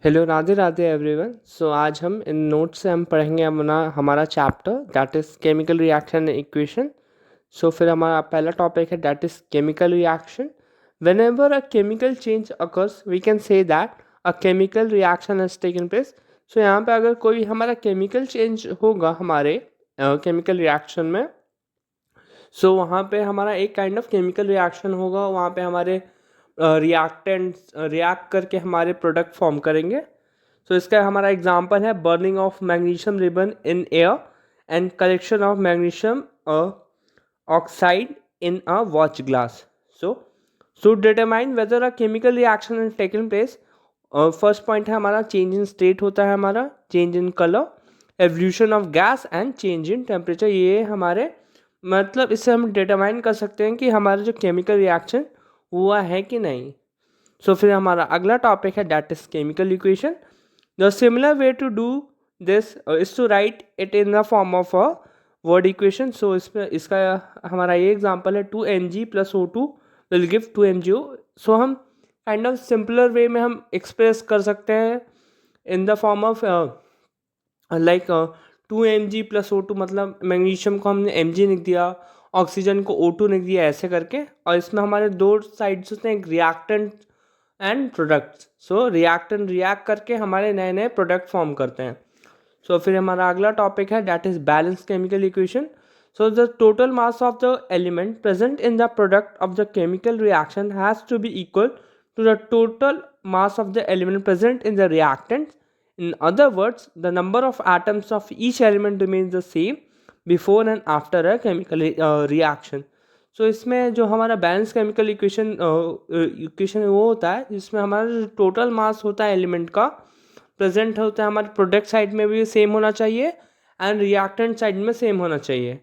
Hello Radhe Radhe everyone. So आज हम इन नोट से हम पढ़ेंगे हमारा chapter that is chemical reaction and equation. So फिर हमारा पहला टॉपिक है that is chemical reaction. Whenever a chemical change occurs we can say that a chemical reaction has taken place. So यहाँ पे अगर कोई हमारा केमिकल चेंज होगा हमारे केमिकल रिएक्शन में, सो वहाँ पे हमारा एक काइंड ऑफ केमिकल रिएक्शन होगा। वहाँ पे हमारे रिएक्टेंट्स रिएक्ट करके हमारे प्रोडक्ट फॉर्म करेंगे। सो इसका हमारा एग्जांपल है burning of magnesium ribbon in air and collection of magnesium oxide in a watch glass. So to determine whether a chemical reaction has taken place, first point है हमारा change in state होता है, हमारा change in colour, evolution of gas and change in temperature. ये हमारे मतलब इससे हम डिटरमाइन कर सकते हैं कि हमारा जो केमिकल रिएक्शन हुआ है कि नहीं। सो फिर हमारा अगला टॉपिक है that is chemical equation. The similar way to do this is to write it in the form of a word equation. So इसमें इसका हमारा ये एग्जांपल है 2Mg plus O2 will give 2MgO। सो हम काइंड ऑफ सिंपलर वे में हम express कर सकते हैं इन the form of like 2Mg plus O2, मतलब मैग्नीशियम को हमने Mg लिख दिया, ऑक्सीजन को O2 लिख दिया, ऐसे करके। और इसमें हमारे दो साइड्स होते हैं, एक reactant and products. So reactant react करके हमारे नए नए प्रोडक्ट फॉर्म करते हैं। सो फिर हमारा अगला टॉपिक है that is balance chemical equation. So the total mass of the element present in the product of the chemical reaction has to be equal to the total mass of the element present in the reactant. In other words, the number of atoms of each element remains the same before and after a chemical reaction. सो इसमें जो हमारा balance chemical equation वो होता है जिसमें हमारा जो total mass होता है एलिमेंट का प्रेजेंट होता है हमारे प्रोडक्ट साइड में भी सेम होना चाहिए एंड रिएक्टेंट साइड में सेम होना चाहिए।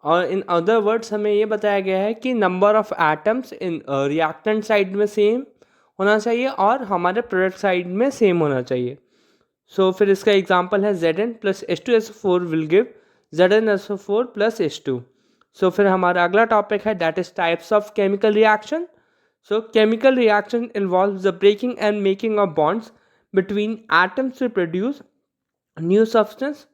और इन अदर वर्ड्स हमें ये बताया गया है कि number of atoms in reactant side में सेम होना चाहिए और हमारे प्रोडक्ट साइड में सेम होना चाहिए। सो फिर इसका एग्जांपल है Zn plus H2SO4 will give ZnSO4 plus H2। So फिर हमारा अगला टॉपिक है that is types of chemical reaction. So chemical reaction involves the breaking and making of bonds between atoms to produce new substance.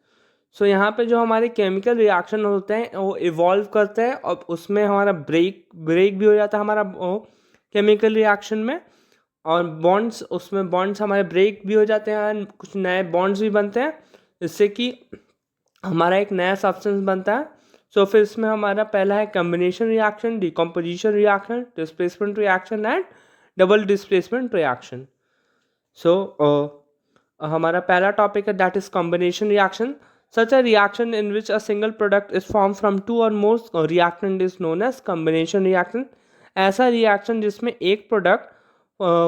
So यहाँ पे जो हमारे chemical reaction होते हैं वो इवॉल्व करते हैं और उसमें हमारा ब्रेक भी हो जाता है हमारा केमिकल रिएक्शन में, और बॉन्ड्स उसमें बॉन्ड्स हमारे ब्रेक भी हो जाते हैं, कुछ नए बॉन्ड्स भी बनते हैं जिससे कि हमारा एक नया सब्सटेंस बनता है। सो फिर इसमें हमारा पहला है combination reaction, decomposition reaction, displacement reaction and double displacement reaction. So हमारा पहला टॉपिक है that is combination reaction. Such a reaction in which a single product is form from two और more reactant is known as combination reaction. ऐसा reaction जिसमें एक product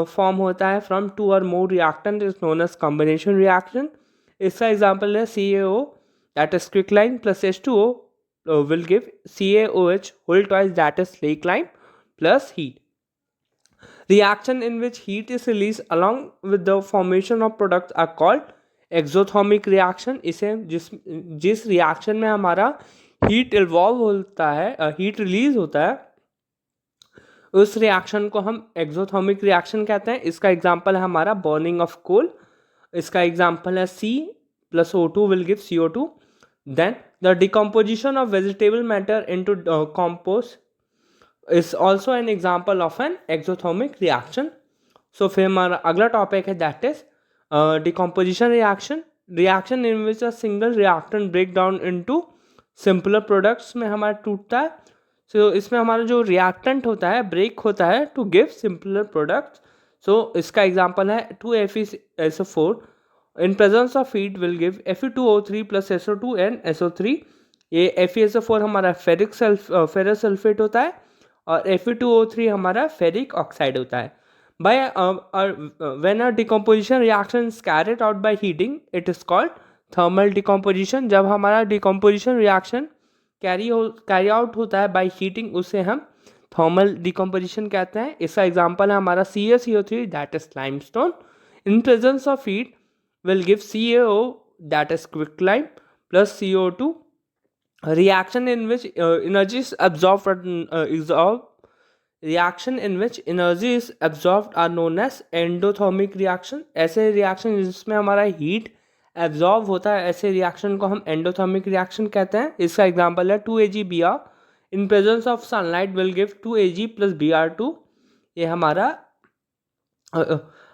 form होता है from two और more reactant is known as combination reaction. इसका example है CaO that is quicklime plus H2O will give CaOH whole twice that is slaked lime plus heat. Reaction in which heat is released along with the formation of products are called exothermic reaction। इसे जिस reaction में हमारा heat involve होता है, heat release होता है, उस reaction को हम एक्सोथर्मिक रिएक्शन कहते हैं। इसका एग्जांपल है हमारा बर्निंग ऑफ कोल। इसका एग्जांपल है C प्लस O2 will give CO2। Then the decomposition of vegetable matter into compost is also an example of an exothermic reaction. So फिर हमारा अगला टॉपिक है that is decomposition reaction, reaction in which a single reactant break down into simpler products में हमारा टूटता है। सो इसमें हमारा जो रिएक्टेंट होता है ब्रेक होता है टू गिव सिंपलर प्रोडक्ट्स। सो इसका एग्जांपल है 2FeSO4 in presence of heat will give Fe2O3 plus SO2 and SO3। ये FeSO4 हमारा फेरस सल्फेट होता है और Fe2O3 हमारा फेरिक ऑक्साइड होता है। By when a decomposition reaction is carried out by heating it is called thermal decomposition. जब हमारा डिकम्पोजिशन रिएक्शन कैरी आउट होता है बाय हीटिंग उसे हम थर्मल डिकम्पोजिशन कहते हैं। इसका एग्जांपल है हमारा CaCO3 that is limestone in presence of heat will give CaO that is quicklime plus CO2। reaction in which energy is absorbed reaction in which energy is absorbed are known as endothermic reaction. ऐसे reaction जिसमें हमारा heat absorb होता है, ऐसे reaction को हम endothermic reaction कहते हैं। इसका एग्जांपल है 2Ag Br in presence of sunlight will give 2Ag plus Br2। ये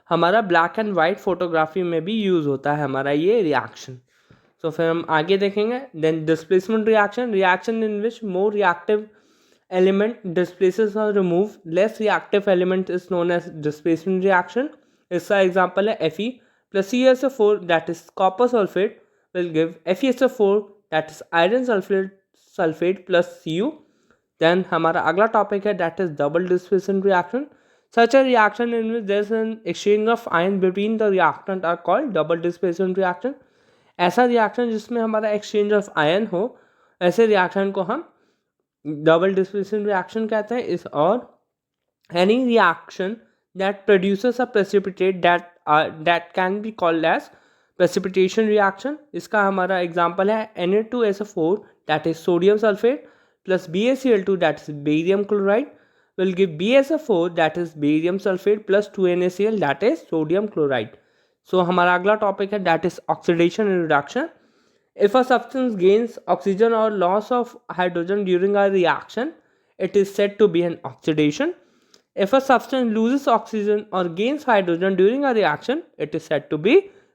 हमारा ब्लैक एंड वाइट फोटोग्राफी में भी यूज़ होता है हमारा ये रिएक्शन। तो फिर हम आगे देखेंगे। Then displacement reaction, reaction in which more reactive element displaces or remove less reactive element is known as displacement reaction. इसका एग्जाम्पल है Fe plus CaSO4 that is copper sulfate will give FeSO4 that is iron sulfate plus Cu. Then हमारा अगला topic है that is double displacement reaction. Such a reaction in which there is an exchange of ion between the reactant are called double displacement reaction. ऐसा reaction जिसमें हमारा exchange of ion हो, ऐसे reaction को हम डबल डिस्प्लेसमेंट रिएक्शन कहते हैं। इस और any reaction that produces a precipitate that can be called as precipitation reaction. इसका हमारा एग्जांपल है Na2SO4 that is sodium sulphate plus BaCl2 that is barium chloride will give BaSO4 that is barium sulfate plus 2NaCl that is sodium chloride. So हमारा अगला topic है that is oxidation and reduction. If a substance gains oxygen or loss of hydrogen during a reaction, it is said to be an oxidation. If a substance loses oxygen or gains hydrogen during a reaction, it is said to be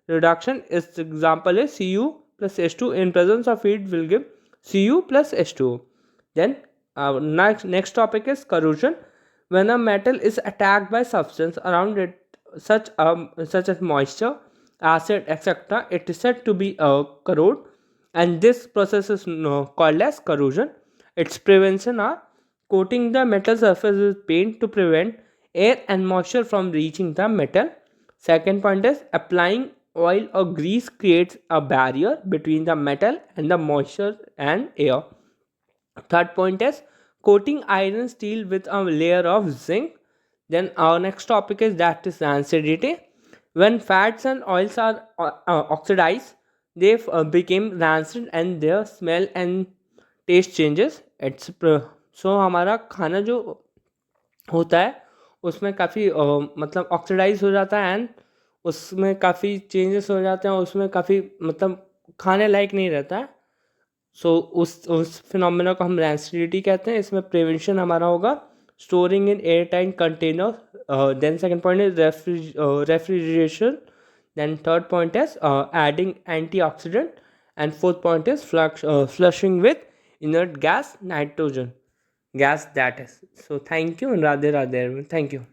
reduction. Its example is Cu plus H2 in presence of heat will give Cu plus H2O. Then next topic is corrosion. When a metal is attacked by substance around it, such as moisture, acid, etc., it is said to be corrode, and this process is called as corrosion. Its prevention are coating the metal surface with paint to prevent air and moisture from reaching the metal. Second point is applying oil or grease creates a barrier between the metal and the moisture and air. Third point is coating iron steel with a layer of zinc. Then our next topic is that is rancidity. When fats and oils are oxidized, they became rancid and their smell and taste changes. It's so हमारा खाना जो होता है उसमें काफ़ी मतलब oxidise हो जाता है एंड उसमें काफ़ी चेंजेस हो जाते हैं, उसमें काफ़ी मतलब खाने लायक नहीं रहता है। सो उस फिनोमेना को हम रैंसिडिटी कहते हैं। इसमें प्रिवेंशन हमारा होगा storing in air tight container. Then second point is refrigeration. Then third point is adding antioxidant and fourth point is flushing with inert gas nitrogen gas that is. So thank you and radhe radhe everyone. Thank you.